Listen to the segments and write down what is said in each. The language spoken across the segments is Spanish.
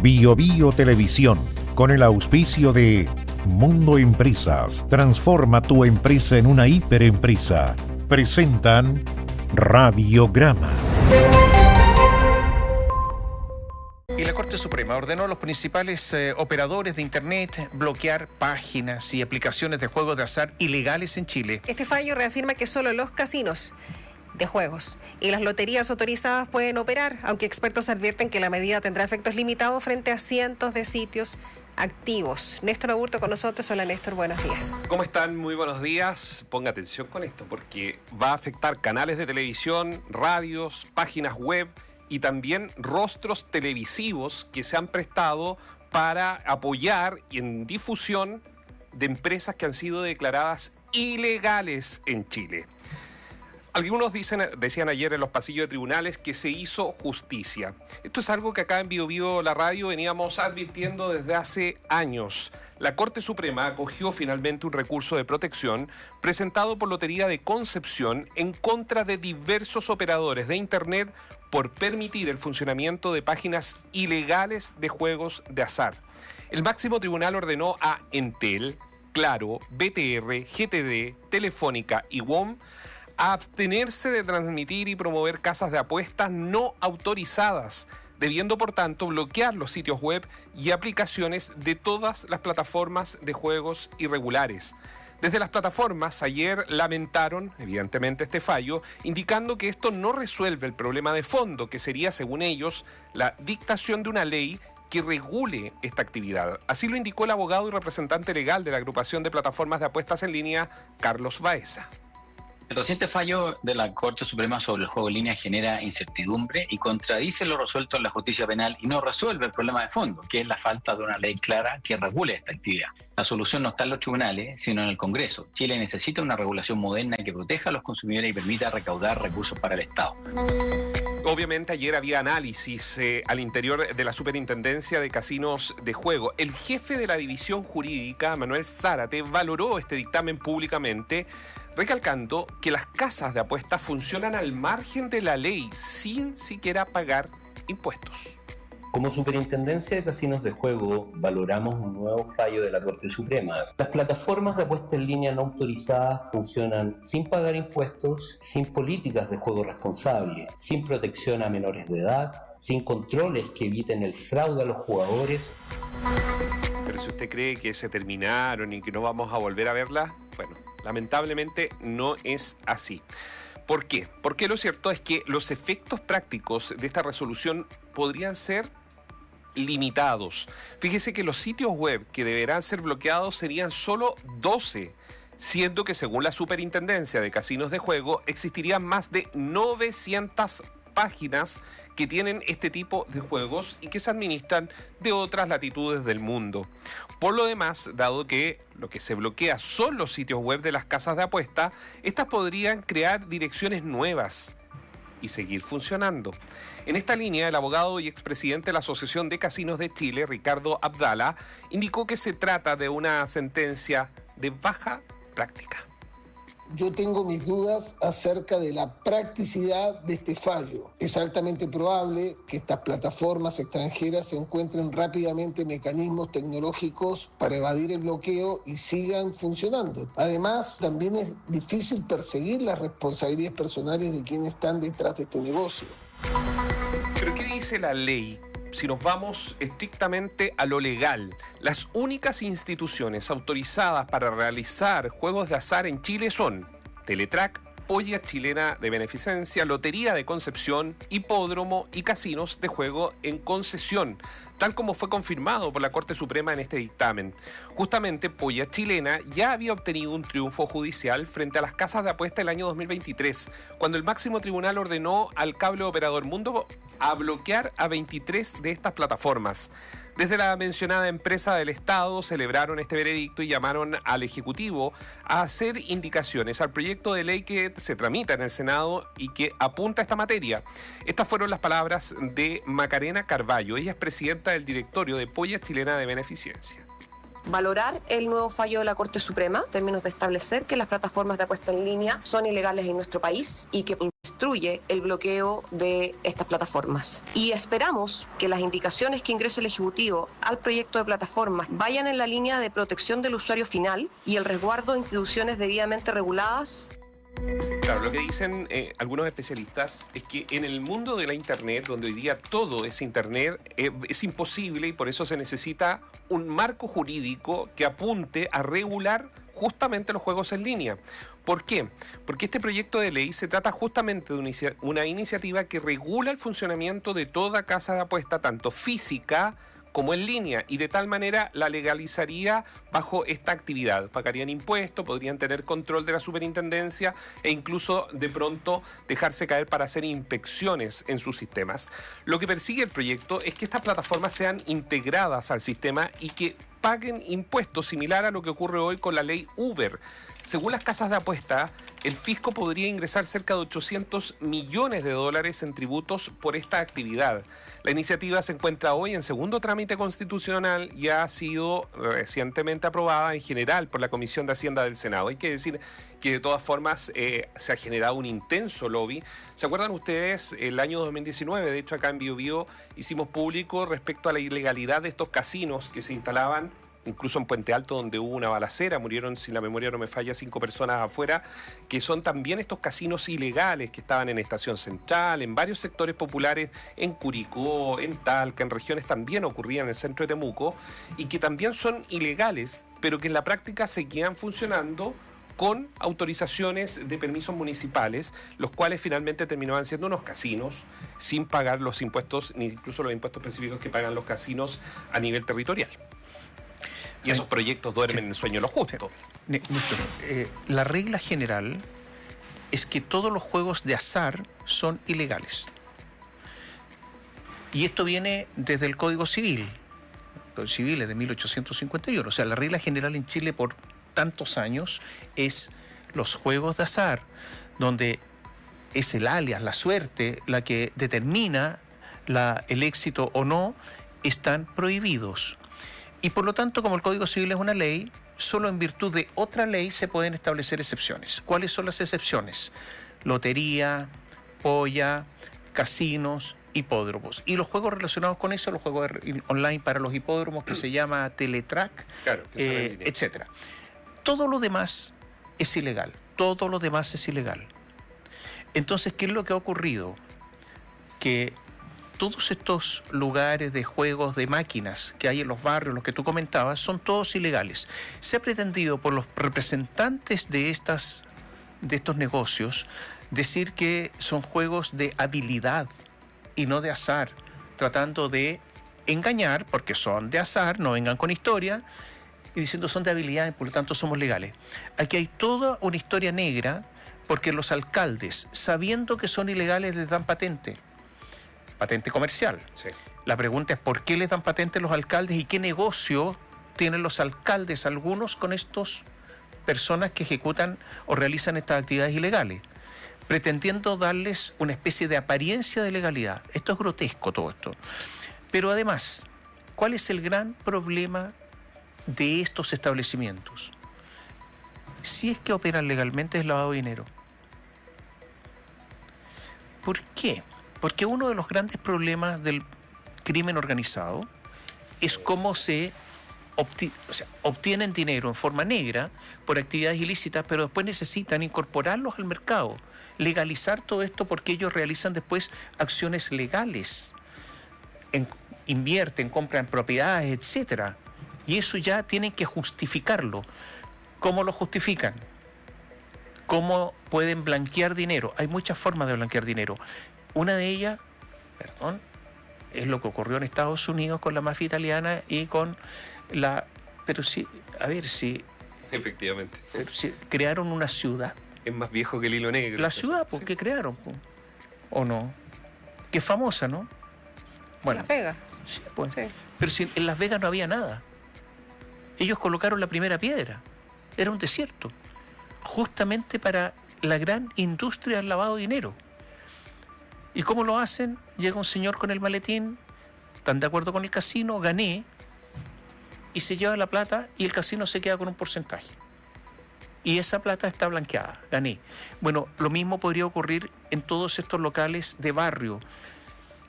Bio Bio Televisión, con el auspicio de Mundo Empresas, transforma tu empresa en una hiperempresa. Presentan Radiograma. Y la Corte Suprema ordenó a los principales operadores de Internet bloquear páginas y aplicaciones de juegos de azar ilegales en Chile. Este fallo reafirma que solo los casinos de juegos y las loterías autorizadas pueden operar, aunque expertos advierten que la medida tendrá efectos limitados frente a cientos de sitios activos. Néstor Aburto con nosotros. Hola Néstor, buenos días. ¿Cómo están? Muy buenos días. Ponga atención con esto porque va a afectar canales de televisión, radios, páginas web y también rostros televisivos que se han prestado para apoyar en difusión de empresas que han sido declaradas ilegales en Chile. Algunos decían ayer en los pasillos de tribunales que se hizo justicia. Esto es algo que acá en Bio Bio la radio veníamos advirtiendo desde hace años. La Corte Suprema acogió finalmente un recurso de protección presentado por Lotería de Concepción en contra de diversos operadores de Internet por permitir el funcionamiento de páginas ilegales de juegos de azar. El máximo tribunal ordenó a Entel, Claro, BTR, GTD, Telefónica y WOM a abstenerse de transmitir y promover casas de apuestas no autorizadas, debiendo por tanto bloquear los sitios web y aplicaciones de todas las plataformas de juegos irregulares. Desde las plataformas ayer lamentaron, evidentemente, este fallo, indicando que esto no resuelve el problema de fondo, que sería, según ellos, la dictación de una ley que regule esta actividad. Así lo indicó el abogado y representante legal de la agrupación de plataformas de apuestas en línea, Carlos Baeza. El reciente fallo de la Corte Suprema sobre el juego en línea genera incertidumbre y contradice lo resuelto en la justicia penal y no resuelve el problema de fondo, que es la falta de una ley clara que regule esta actividad. La solución no está en los tribunales, sino en el Congreso. Chile necesita una regulación moderna que proteja a los consumidores y permita recaudar recursos para el Estado. Obviamente ayer había análisis al interior de la Superintendencia de Casinos de Juego. El jefe de la división jurídica, Manuel Zárate, valoró este dictamen públicamente, recalcando que las casas de apuestas funcionan al margen de la ley sin siquiera pagar impuestos. Como Superintendencia de Casinos de Juego valoramos un nuevo fallo de la Corte Suprema. Las plataformas de apuesta en línea no autorizadas funcionan sin pagar impuestos, sin políticas de juego responsable, sin protección a menores de edad, sin controles que eviten el fraude a los jugadores. Pero si usted cree que se terminaron y que no vamos a volver a verlas, bueno, lamentablemente no es así. ¿Por qué? Porque lo cierto es que los efectos prácticos de esta resolución podrían ser limitados. Fíjese que los sitios web que deberán ser bloqueados serían solo 12, siendo que según la Superintendencia de Casinos de Juego existirían más de 900 páginas que tienen este tipo de juegos y que se administran de otras latitudes del mundo. Por lo demás, dado que lo que se bloquea son los sitios web de las casas de apuesta, estas podrían crear direcciones nuevas y seguir funcionando. En esta línea, el abogado y expresidente de la Asociación de Casinos de Chile, Ricardo Abdala, indicó que se trata de una sentencia de baja práctica. Yo tengo mis dudas acerca de la practicidad de este fallo. Es altamente probable que estas plataformas extranjeras encuentren rápidamente mecanismos tecnológicos para evadir el bloqueo y sigan funcionando. Además, también es difícil perseguir las responsabilidades personales de quienes están detrás de este negocio. ¿Pero qué dice la ley? Si nos vamos estrictamente a lo legal, las únicas instituciones autorizadas para realizar juegos de azar en Chile son Teletrack, Polla Chilena de Beneficencia, Lotería de Concepción, Hipódromo y Casinos de Juego en concesión, tal como fue confirmado por la Corte Suprema en este dictamen. Justamente, Polla Chilena ya había obtenido un triunfo judicial frente a las casas de apuesta el año 2023, cuando el máximo tribunal ordenó al cable operador Mundo a bloquear a 23 de estas plataformas. Desde la mencionada empresa del Estado celebraron este veredicto y llamaron al Ejecutivo a hacer indicaciones al proyecto de ley que se tramita en el Senado y que apunta a esta materia. Estas fueron las palabras de Macarena Carballo. Ella es presidenta del directorio de Polla Chilena de Beneficencia. valorar el nuevo fallo de la Corte Suprema en términos de establecer que las plataformas de apuesta en línea son ilegales en nuestro país y que instruye el bloqueo de estas plataformas. Y esperamos que las indicaciones que ingrese el Ejecutivo al proyecto de plataformas vayan en la línea de protección del usuario final y el resguardo de instituciones debidamente reguladas. Claro, lo que dicen algunos especialistas es que en el mundo de la Internet, donde hoy día todo es Internet, es imposible y por eso se necesita un marco jurídico que apunte a regular justamente los juegos en línea. ¿Por qué? Porque este proyecto de ley se trata justamente de una iniciativa que regula el funcionamiento de toda casa de apuesta, tanto física como en línea, y de tal manera la legalizaría bajo esta actividad. Pagarían impuestos, podrían tener control de la superintendencia e incluso de pronto dejarse caer para hacer inspecciones en sus sistemas. Lo que persigue el proyecto es que estas plataformas sean integradas al sistema y que paguen impuestos, similar a lo que ocurre hoy con la ley Uber. Según las casas de apuesta, el fisco podría ingresar cerca de $800 millones en tributos por esta actividad. La iniciativa se encuentra hoy en segundo trámite constitucional y ha sido recientemente aprobada en general por la Comisión de Hacienda del Senado. Hay que decir que de todas formas se ha generado un intenso lobby. ¿Se acuerdan ustedes? El año 2019, de hecho acá en BioBio hicimos público respecto a la ilegalidad de estos casinos que se instalaban incluso en Puente Alto, donde hubo una balacera, murieron, si la memoria no me falla, 5 personas afuera, que son también estos casinos ilegales que estaban en Estación Central, en varios sectores populares, en Curicó, en Talca, en regiones también ocurrían en el centro de Temuco, y que también son ilegales, pero que en la práctica seguían funcionando con autorizaciones de permisos municipales, los cuales finalmente terminaban siendo unos casinos sin pagar los impuestos, ni incluso los impuestos específicos que pagan los casinos a nivel territorial. Y esos proyectos duermen en el sueño de lo justo. La regla general es que todos los juegos de azar son ilegales. Y esto viene desde el Código Civil. El Código Civil es de 1851. O sea, la regla general en Chile por tantos años es los juegos de azar, donde es el alias, la suerte, la que determina el éxito o no, están prohibidos. Y por lo tanto, como el Código Civil es una ley, solo en virtud de otra ley se pueden establecer excepciones. ¿Cuáles son las excepciones? Lotería, polla, casinos, hipódromos. Y los juegos relacionados con eso, los juegos online para los hipódromos, que se llama Teletrack, claro, etcétera. Todo lo demás es ilegal. Todo lo demás es ilegal. Entonces, ¿qué es lo que ha ocurrido? Que todos estos lugares de juegos de máquinas que hay en los barrios, los que tú comentabas, son todos ilegales. Se ha pretendido por los representantes de estos negocios decir que son juegos de habilidad y no de azar, tratando de engañar, porque son de azar, no vengan con historia, y diciendo son de habilidad y por lo tanto somos legales. Aquí hay toda una historia negra, porque los alcaldes, sabiendo que son ilegales, les dan patente comercial. Sí. La pregunta es ¿por qué les dan patente los alcaldes y qué negocio tienen los alcaldes, algunos, con estas personas que ejecutan o realizan estas actividades ilegales? Pretendiendo darles una especie de apariencia de legalidad. Esto es grotesco, todo esto. Pero además, ¿cuál es el gran problema de estos establecimientos? Si es que operan legalmente, es lavado de dinero. ¿Por qué? Porque uno de los grandes problemas del crimen organizado es cómo se obtienen dinero en forma negra por actividades ilícitas, pero después necesitan incorporarlos al mercado, legalizar todo esto porque ellos realizan después acciones legales, invierten, compran propiedades, etcétera. Y eso ya tienen que justificarlo. ¿Cómo lo justifican? ¿Cómo pueden blanquear dinero? Hay muchas formas de blanquear dinero. Una de ellas, es lo que ocurrió en Estados Unidos con la mafia italiana y con la... Pero sí, a ver si... Efectivamente. Si crearon una ciudad. Es más viejo que el hilo negro. La ciudad, ¿por qué crearon? ¿O no? Que es famosa, ¿no? Bueno, Las Vegas. Sí, pues. Sí. Pero si en Las Vegas no había nada. Ellos colocaron la primera piedra. Era un desierto. Justamente para la gran industria del lavado de dinero. ¿Y cómo lo hacen? Llega un señor con el maletín, están de acuerdo con el casino, gané, y se lleva la plata y el casino se queda con un porcentaje. Y esa plata está blanqueada, gané. Bueno, lo mismo podría ocurrir en todos estos locales de barrio.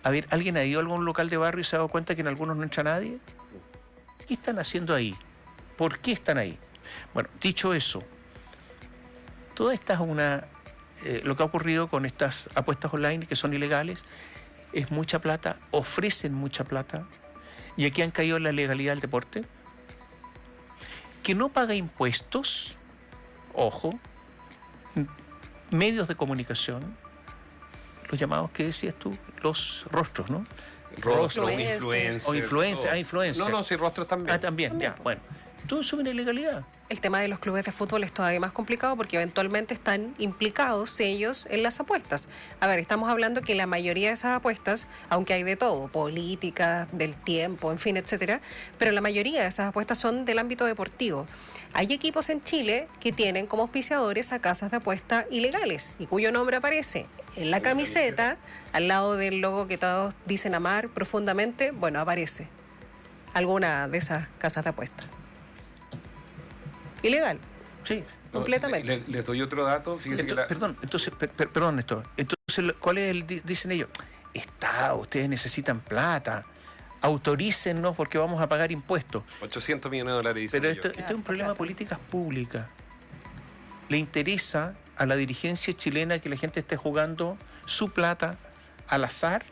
A ver, ¿alguien ha ido a algún local de barrio y se ha dado cuenta que en algunos no entra nadie? ¿Qué están haciendo ahí? ¿Por qué están ahí? Bueno, dicho eso, toda esta es lo que ha ocurrido con estas apuestas online que son ilegales, es mucha plata, ofrecen mucha plata, y aquí han caído en la legalidad del deporte, que no paga impuestos, ojo, medios de comunicación, los llamados, ¿qué decías tú? Los rostros, ¿no? Rostros, Influencers. O influencers, influencers. No, sí, rostros también. Ah, también, ya, bueno. Todo eso viene ilegalidad. El tema de los clubes de fútbol es todavía más complicado porque eventualmente están implicados ellos en las apuestas. A ver, estamos hablando que la mayoría de esas apuestas, aunque hay de todo, política, del tiempo, en fin, etcétera, pero la mayoría de esas apuestas son del ámbito deportivo. Hay equipos en Chile que tienen como auspiciadores a casas de apuesta ilegales y cuyo nombre aparece en la camiseta, al lado del logo que todos dicen amar profundamente, bueno, aparece alguna de esas casas de apuesta. Ilegal. Sí. Completamente. Les doy otro dato. Fíjense que Perdón, entonces, perdón, Néstor. Entonces, ¿cuál es dicen ellos? Ustedes necesitan plata. Autorícennos porque vamos a pagar impuestos. 800 millones de dólares. Pero esto es un problema de políticas públicas. ¿Le interesa a la dirigencia chilena que la gente esté jugando su plata al azar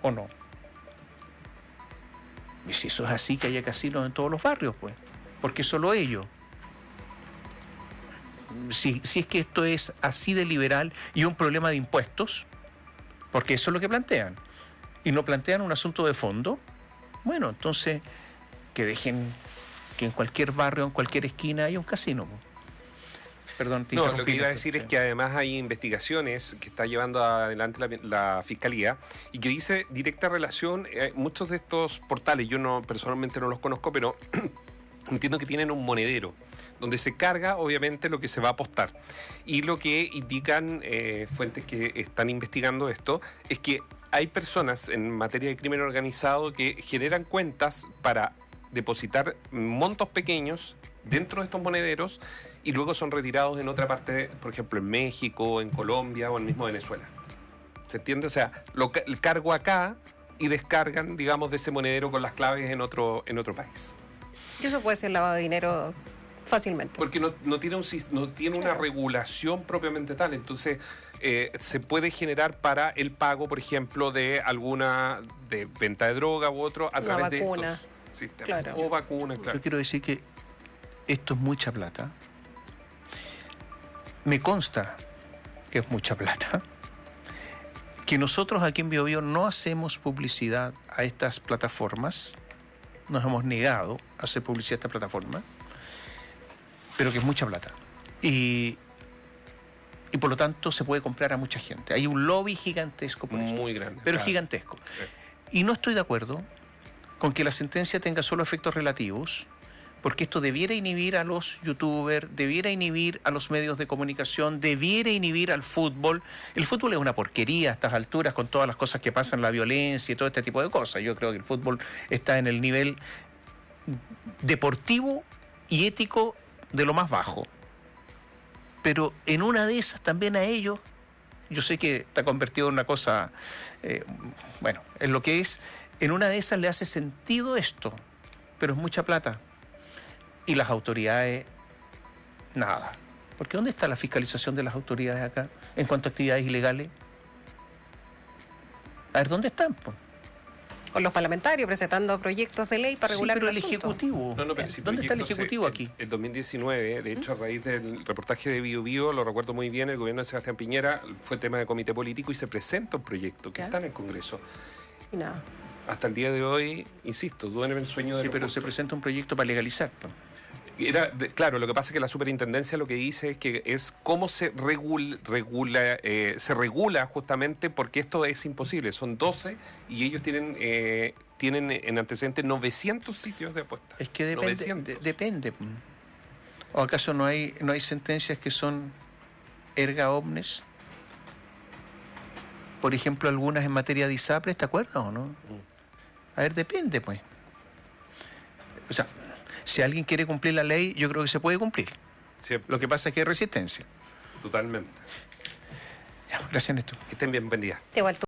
o no? Y si eso es así, que haya casinos en todos los barrios, pues. Porque solo ellos. Si es que esto es así de liberal y un problema de impuestos, porque eso es lo que plantean, y no plantean un asunto de fondo, bueno, entonces que dejen que en cualquier barrio, en cualquier esquina haya un casino. Perdón, te No, lo que iba a decir es que además hay investigaciones que está llevando adelante la Fiscalía y que dice directa relación, muchos de estos portales, yo personalmente no los conozco, pero entiendo que tienen un monedero donde se carga obviamente lo que se va a apostar. Y lo que indican fuentes que están investigando esto es que hay personas en materia de crimen organizado que generan cuentas para depositar montos pequeños dentro de estos monederos y luego son retirados en otra parte, por ejemplo en México, en Colombia o en mismo Venezuela. ¿Se entiende? O sea, el cargo acá y descargan, digamos, de ese monedero con las claves en otro país. Y eso puede ser lavado de dinero fácilmente. Porque no tiene una regulación propiamente tal. Entonces, se puede generar para el pago, por ejemplo, de venta de droga u otro a través de estos sistemas. Claro. O vacunas, claro. Yo quiero decir que esto es mucha plata. Me consta que es mucha plata. Que nosotros aquí en BioBio no hacemos publicidad a estas plataformas. Nos hemos negado a hacer publicidad a esta plataforma. Pero que es mucha plata. Y por lo tanto se puede comprar a mucha gente. Hay un lobby gigantesco por esto. Muy grande. Pero claro. Gigantesco. Sí. Y no estoy de acuerdo con que la sentencia tenga solo efectos relativos, porque esto debiera inhibir a los youtubers, debiera inhibir a los medios de comunicación, debiera inhibir al fútbol. El fútbol es una porquería a estas alturas con todas las cosas que pasan, la violencia y todo este tipo de cosas. Yo creo que el fútbol está en el nivel deportivo y ético de lo más bajo. Pero en una de esas también a ellos, yo sé que está convertido en una cosa, en lo que es, en una de esas le hace sentido esto, pero es mucha plata. Y las autoridades, nada. Porque ¿dónde está la fiscalización de las autoridades acá en cuanto a actividades ilegales? A ver, ¿dónde están? Pues? Con los parlamentarios presentando proyectos de ley para regular pero el el asunto. Ejecutivo. Pero si ¿Dónde está el Ejecutivo aquí? El 2019, de hecho, a raíz del reportaje de BioBio, lo recuerdo muy bien, el gobierno de Sebastián Piñera fue tema de comité político y se presenta un proyecto que está en el Congreso. Y nada. Hasta el día de hoy, insisto, duerme el sueño de Sí, pero se presenta un proyecto para legalizar. Pues. Claro, lo que pasa es que la superintendencia lo que dice es que es cómo se regula justamente porque esto es imposible. Son 12 y ellos tienen en antecedentes 900 sitios de apuestas. Es que depende. Depende. ¿O acaso no hay sentencias que son erga omnes? Por ejemplo, algunas en materia de ISAPRES, ¿te acuerdas o no? A ver, depende, pues. O sea, Si alguien quiere cumplir la ley, yo creo que se puede cumplir. Siempre. Lo que pasa es que hay resistencia. Totalmente. Ya, gracias, Néstor. Que estén bien, buen día. Igual tú.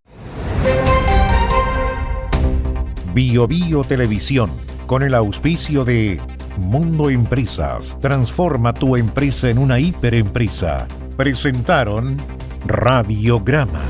Bio Bio Televisión, con el auspicio de Mundo Empresas. Transforma tu empresa en una hiperempresa. Presentaron Radiograma.